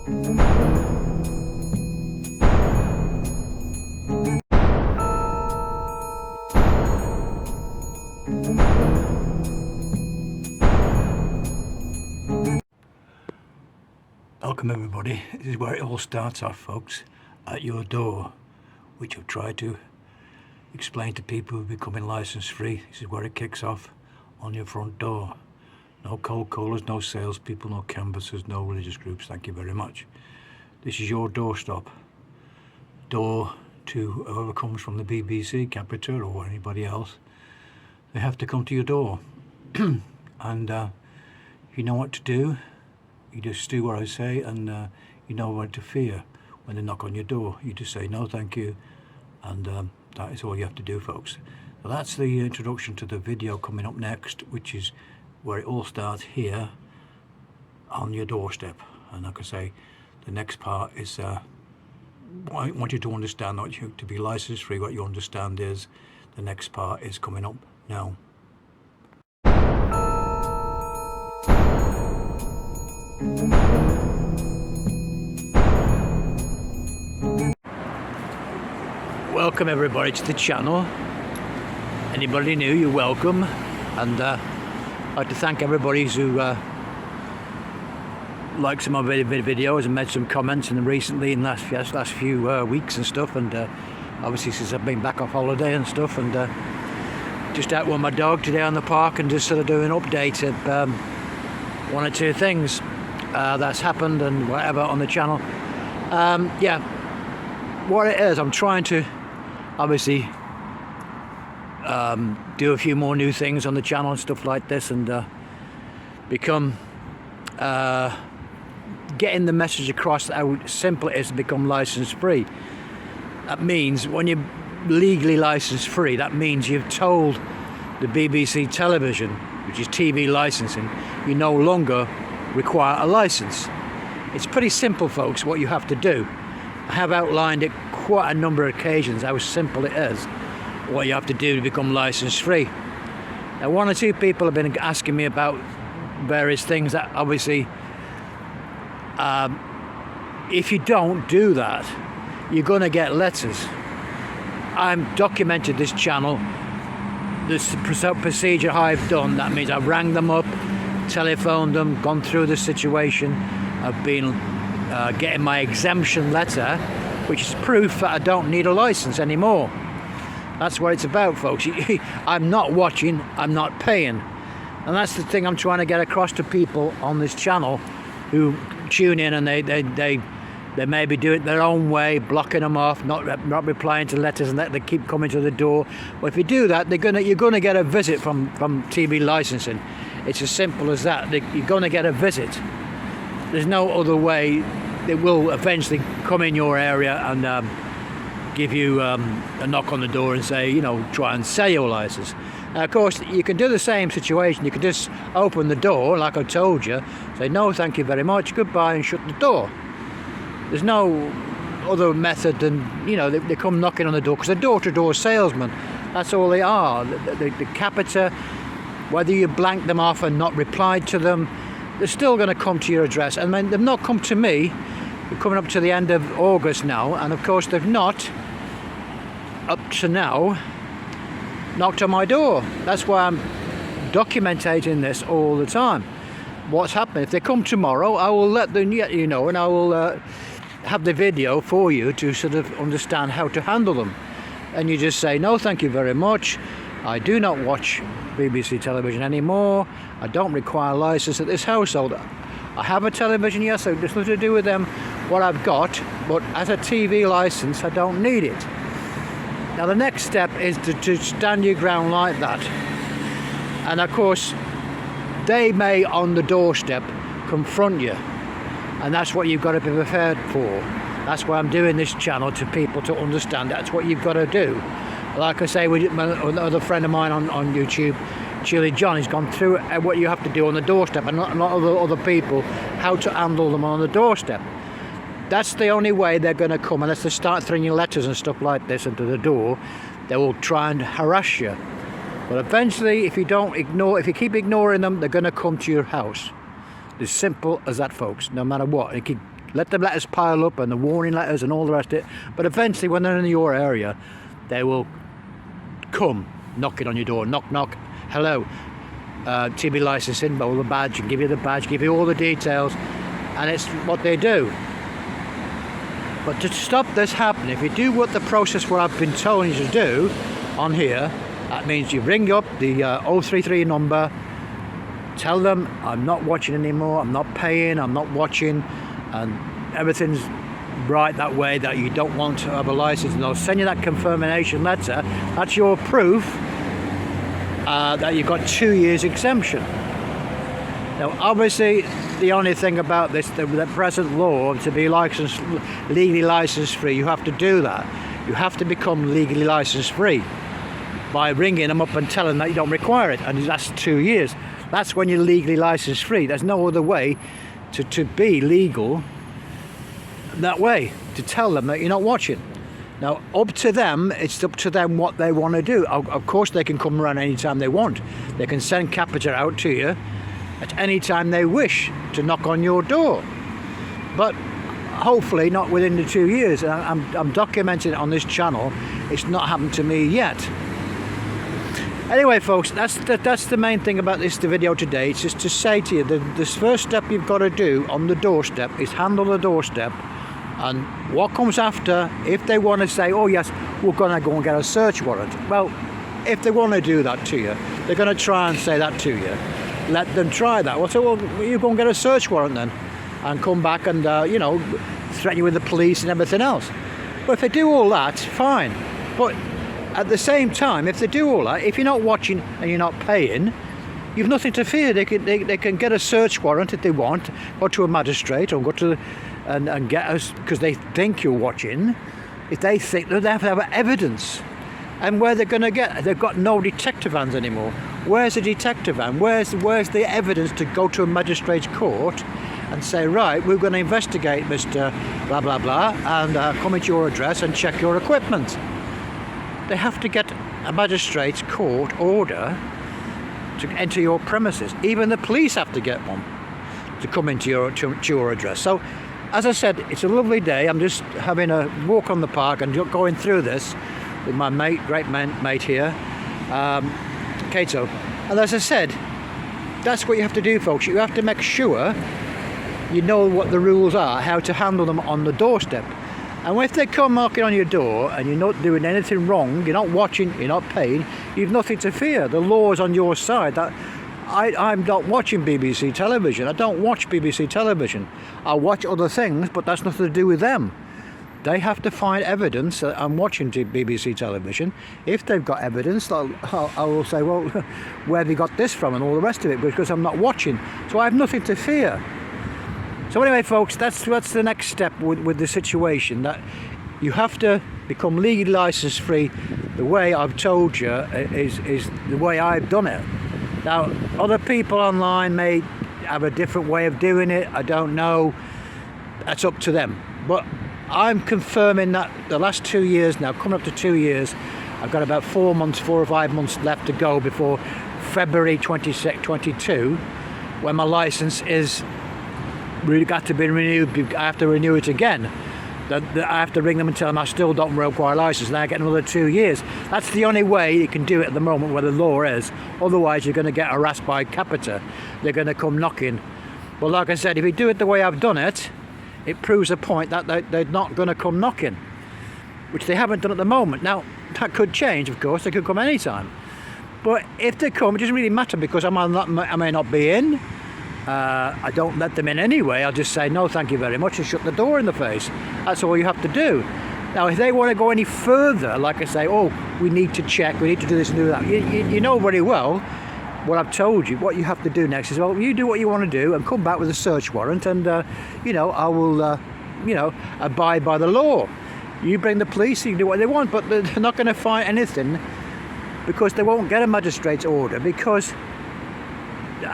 Welcome everybody. This is where it all starts off, folks, at your door, which I've tried to explain to people who are becoming license free. This is where it kicks off, on your front door. No cold callers, no salespeople, no canvassers, no religious groups, thank you very much. This is your doorstop. Door to whoever comes from the BBC, Capita or anybody else. They have to come to your door. And you know what to do. You just do what I say, and you know what to fear when they knock on your door. You just say no thank you, and that is all you have to do, folks. So that's the introduction to the video coming up next, which is where it all starts here on your doorstep. And like I say, the next part is I want you to understand that to be license free. What you understand is the next part is coming up now. Welcome everybody to the channel. Anybody new, you're welcome. And I'd like to thank everybody who liked some of my videos and made some comments in them recently in the last few weeks and stuff. And obviously since I've been back off holiday and stuff, and just out with my dog today on the park and just sort of doing an update of one or two things that's happened and whatever on the channel. Yeah, what it is, I'm trying to obviously do a few more new things on the channel and stuff like this, and become getting the message across how simple it is to become license free. That means when you're legally license free, that means you've told the BBC television, which is TV licensing, you no longer require a license. It's pretty simple, folks, what you have to do. I have outlined it quite a number of occasions how simple it is, what you have to do to become license free. Now, one or two people have been asking me about various things that obviously if you don't do that, you're going to get letters. I've documented this channel, this procedure I've done. That means I've rang them up, telephoned them, gone through the situation. I've been getting my exemption letter, which is proof that I don't need a license anymore. That's what it's about, folks. I'm not watching, I'm not paying. And that's the thing I'm trying to get across to people on this channel who tune in, and they maybe do it their own way, blocking them off, not replying to letters, and they keep coming to the door. Well, if you do that, you're gonna get a visit from TV licensing. It's as simple as that. You're gonna get a visit. There's no other way. They will eventually come in your area and give you a knock on the door and say, you know, try and sell your license. Now, of course, you can do the same situation. You can just open the door, like I told you, say no, thank you very much, goodbye, and shut the door. There's no other method than, you know, they come knocking on the door, because they're door-to-door salesmen. That's all they are. The Capita, whether you blank them off and not replied to them, they're still going to come to your address. And they've not come to me. We're coming up to the end of August now, and of course they've not, up to now, knocked on my door. That's why I'm documenting this all the time. What's happening? If they come tomorrow, I will let them, you know, and I will have the video for you to sort of understand how to handle them. And you just say, no, thank you very much. I do not watch BBC television anymore. I don't require a license at this household. I have a television, yes, so just nothing to do with them, what I've got, but as a TV license, I don't need it. Now, the next step is to stand your ground like that. And of course, they may on the doorstep confront you, and that's what you've got to be prepared for. That's why I'm doing this channel, to people to understand that's what you've got to do. Like I say, another friend of mine on YouTube, Chili John, has gone through what you have to do on the doorstep, and a lot of other people, how to handle them on the doorstep. That's the only way they're going to come, unless they start throwing you letters and stuff like this into the door. They will try and harass you. But eventually, if you keep ignoring them, they're going to come to your house. It's simple as that, folks. No matter what, let the letters pile up and the warning letters and all the rest of it. But eventually, when they're in your area, they will come knocking on your door. Knock, knock. Hello. TB licensing, all the badge, and give you the badge, give you all the details, and it's what they do. But to stop this happening, if you do what the process what I've been telling you to do on here, that means you ring up the 033 number, tell them I'm not watching anymore, I'm not paying, I'm not watching, and everything's right that way, that you don't want to have a license, and they'll send you that confirmation letter. That's your proof that you've got 2 years exemption. Now obviously the only thing about this, the present law, to be licensed, legally license free, you have to do that. You have to become legally license free by ringing them up and telling them that you don't require it, and that's 2 years. That's when you're legally license free. There's no other way to be legal that way, to tell them that you're not watching. Now, up to them, it's up to them what they want to do. Of course, they can come around anytime they want. They can send Capita out to you at any time they wish to knock on your door. But hopefully not within the 2 years. I'm documenting it on this channel. It's not happened to me yet. Anyway, folks, that's the main thing about this video today. It's just to say to you that this first step you've got to do on the doorstep is handle the doorstep. And what comes after, if they want to say, oh yes, we're going to go and get a search warrant. Well, if they want to do that to you, they're going to try and say that to you. Let them try that. Well, so well, you go and get a search warrant then, and come back and you know, threaten you with the police and everything else. But if they do all that, fine. But at the same time, if they do all that, if you're not watching and you're not paying, you've nothing to fear. They can get a search warrant if they want, go to a magistrate or go to and get us, because they think you're watching. If they think that they have to have evidence, and where they're going to get, they've got no detective vans anymore. Where's the detective van? Where's the evidence to go to a magistrate's court and say, right, we're going to investigate Mr. blah blah blah and come into your address and check your equipment? They have to get a magistrate's court order to enter your premises. Even the police have to get one to come into your address. So, as I said, it's a lovely day. I'm just having a walk on the park and going through this with my great mate here, Kato. And as I said, that's what you have to do, folks. You have to make sure you know what the rules are, how to handle them on the doorstep. And if they come knocking on your door and you're not doing anything wrong, you're not watching, you're not paying, you've nothing to fear. The law is on your side. I'm not watching BBC television. I don't watch BBC television. I watch other things, but that's nothing to do with them. They have to find evidence that I'm watching BBC television. If they've got evidence, I will say, well, where have you got this from and all the rest of it, because I'm not watching. So I have nothing to fear. So anyway, folks, that's the next step with the situation, that you have to become legally license free. The way I've told you is the way I've done it. Now, other people online may have a different way of doing it. I don't know. That's up to them. But I'm confirming that the last 2 years now, coming up to 2 years, I've got about 4 or 5 months left to go before February 2022, when my license is really got to be renewed. I have to renew it again. I have to ring them and tell them I still don't require a license, and I get another 2 years. That's the only way you can do it at the moment where the law is. Otherwise, you're going to get harassed by Capita. They're going to come knocking. But like I said, if you do it the way I've done it, it proves a point that they're not going to come knocking, which they haven't done at the moment. Now, that could change, of course. They could come anytime. But if they come, it doesn't really matter, because I may not be in. I don't let them in anyway. I'll just say no thank you very much and shut the door in the face. That's all you have to do. Now if they want to go any further, like I say, oh, we need to check, we need to do this and do that, you know very well what I've told you. What you have to do next is, well, you do what you want to do and come back with a search warrant, and you know, I will you know, abide by the law. You bring the police, you can do what they want, but they're not going to find anything, because they won't get a magistrate's order, because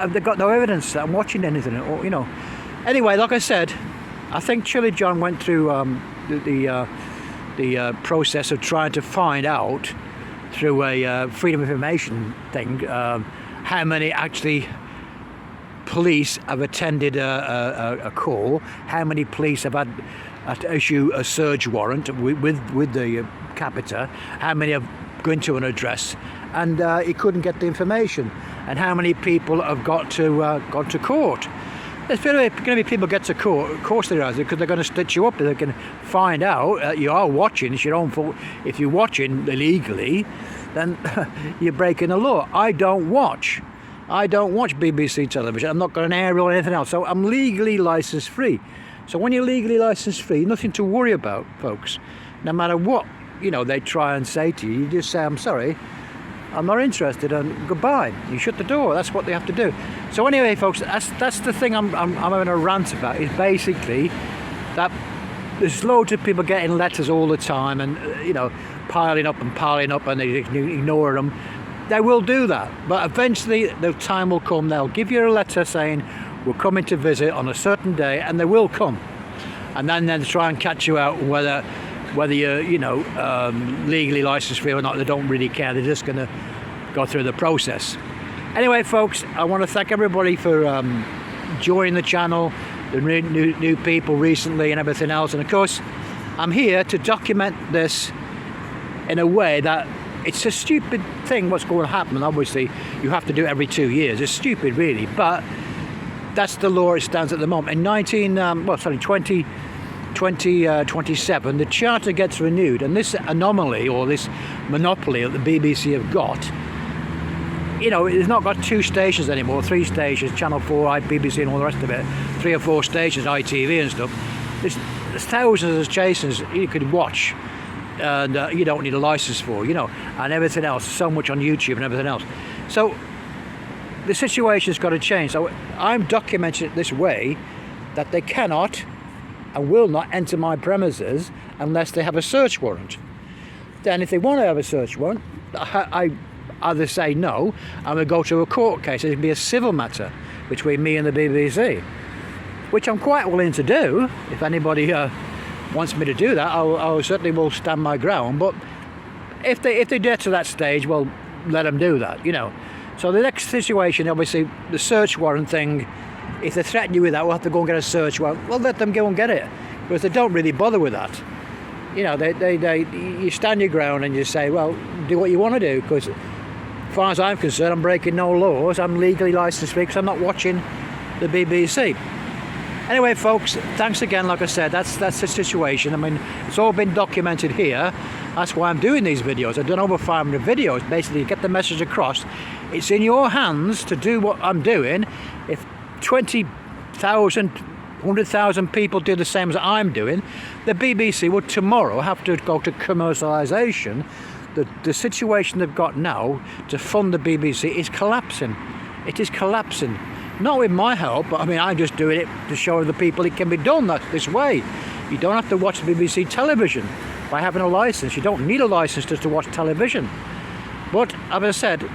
they've got no evidence that I'm watching anything, or, you know. Anyway, like I said, I think Chili John went through the process of trying to find out through a Freedom of Information thing how many actually police have attended a call, how many police have had to issue a search warrant with the capita, how many have gone to an address, and he couldn't get the information, and how many people have got to court. There's going to be people get to court, of course there are, because they're going to stitch you up. They can find out that you are watching. It's your own fault. If you're watching illegally, then you're breaking the law. I don't watch BBC television. I'm not got an aerial or anything else, so I'm legally license free. So when you're legally license free, nothing to worry about, folks. No matter what they try and say to you, you just say, I'm sorry, I'm not interested, and goodbye. You shut the door. That's what they have to do. So anyway, folks, that's the thing I'm having a rant about, is basically that there's loads of people getting letters all the time, and piling up, and they ignore them. They will do that, but eventually the time will come. They'll give you a letter saying we're coming to visit on a certain day, and they will come, and then they'll try and catch you out whether you're legally licensed free or not. They don't really care. They're just going to go through the process. Anyway, folks, I want to thank everybody for joining the channel, the new people recently and everything else. And of course, I'm here to document this in a way that it's a stupid thing what's going to happen. And obviously, you have to do it every 2 years. It's stupid, really, but that's the law it stands at the moment. In 2027, the charter gets renewed, and this anomaly or this monopoly that the BBC have got, it's not got 2 stations anymore, 3 stations, Channel 4, BBC and all the rest of it, 3 or 4 stations, ITV and stuff. There's thousands of stations you could watch, and you don't need a license for, and everything else, so much on YouTube and everything else. So the situation's got to change. So I'm documenting it this way, that they cannot and will not enter my premises unless they have a search warrant. Then if they want to have a search warrant, I either say no, and we go to a court case. It'll be a civil matter between me and the BBC, which I'm quite willing to do. If anybody wants me to do that, I certainly will stand my ground. But if they get to that stage, well, let them do that, So the next situation, obviously, the search warrant thing, if they threaten you with that, we'll have to go and get a search warrant. Well, let them go and get it, because they don't really bother with that. You stand your ground and you say, well, do what you want to do, because as far as I'm concerned, I'm breaking no laws. I'm legally licensed because I'm not watching the BBC. Anyway, folks, thanks again. Like I said, that's the situation. I mean, it's all been documented here. That's why I'm doing these videos. I've done over 500 videos, basically, to get the message across. It's in your hands to do what I'm doing. If 20,000, 100,000 people do the same as I'm doing, the BBC would tomorrow have to go to commercialisation. The situation they've got now to fund the BBC is collapsing. It is collapsing. Not with my help, but I mean, I'm just doing it to show the people it can be done this way. You don't have to watch BBC television by having a license. You don't need a license just to watch television. But as I said,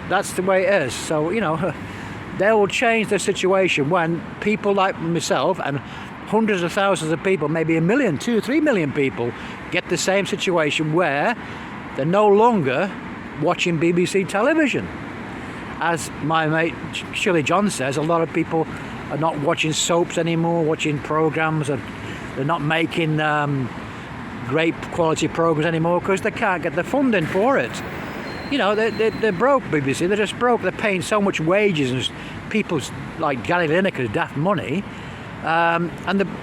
that's the way it is. So, they will change the situation when people like myself and hundreds of thousands of people, maybe 1 million, 2, 3 million people, get the same situation where they're no longer watching BBC television. As my mate Shirley John says, a lot of people are not watching soaps anymore, watching programmes, and they're not making great quality programmes anymore because they can't get the funding for it. They're broke, BBC. They're just broke. They're paying so much wages, and people like Gary Lineker's daft money, and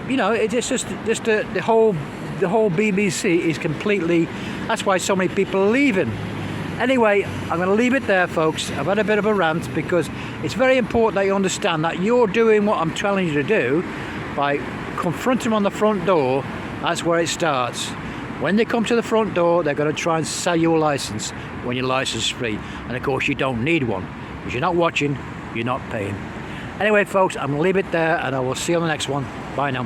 it's just the whole BBC is completely. That's why so many people are leaving. Anyway, I'm going to leave it there, folks. I've had a bit of a rant because it's very important that you understand that you're doing what I'm telling you to do by confronting them on the front door. That's where it starts. When they come to the front door, they're going to try and sell you a license when you're license free. And of course, you don't need one because you're not watching, you're not paying. Anyway, folks, I'm going to leave it there, and I will see you on the next one. Bye now.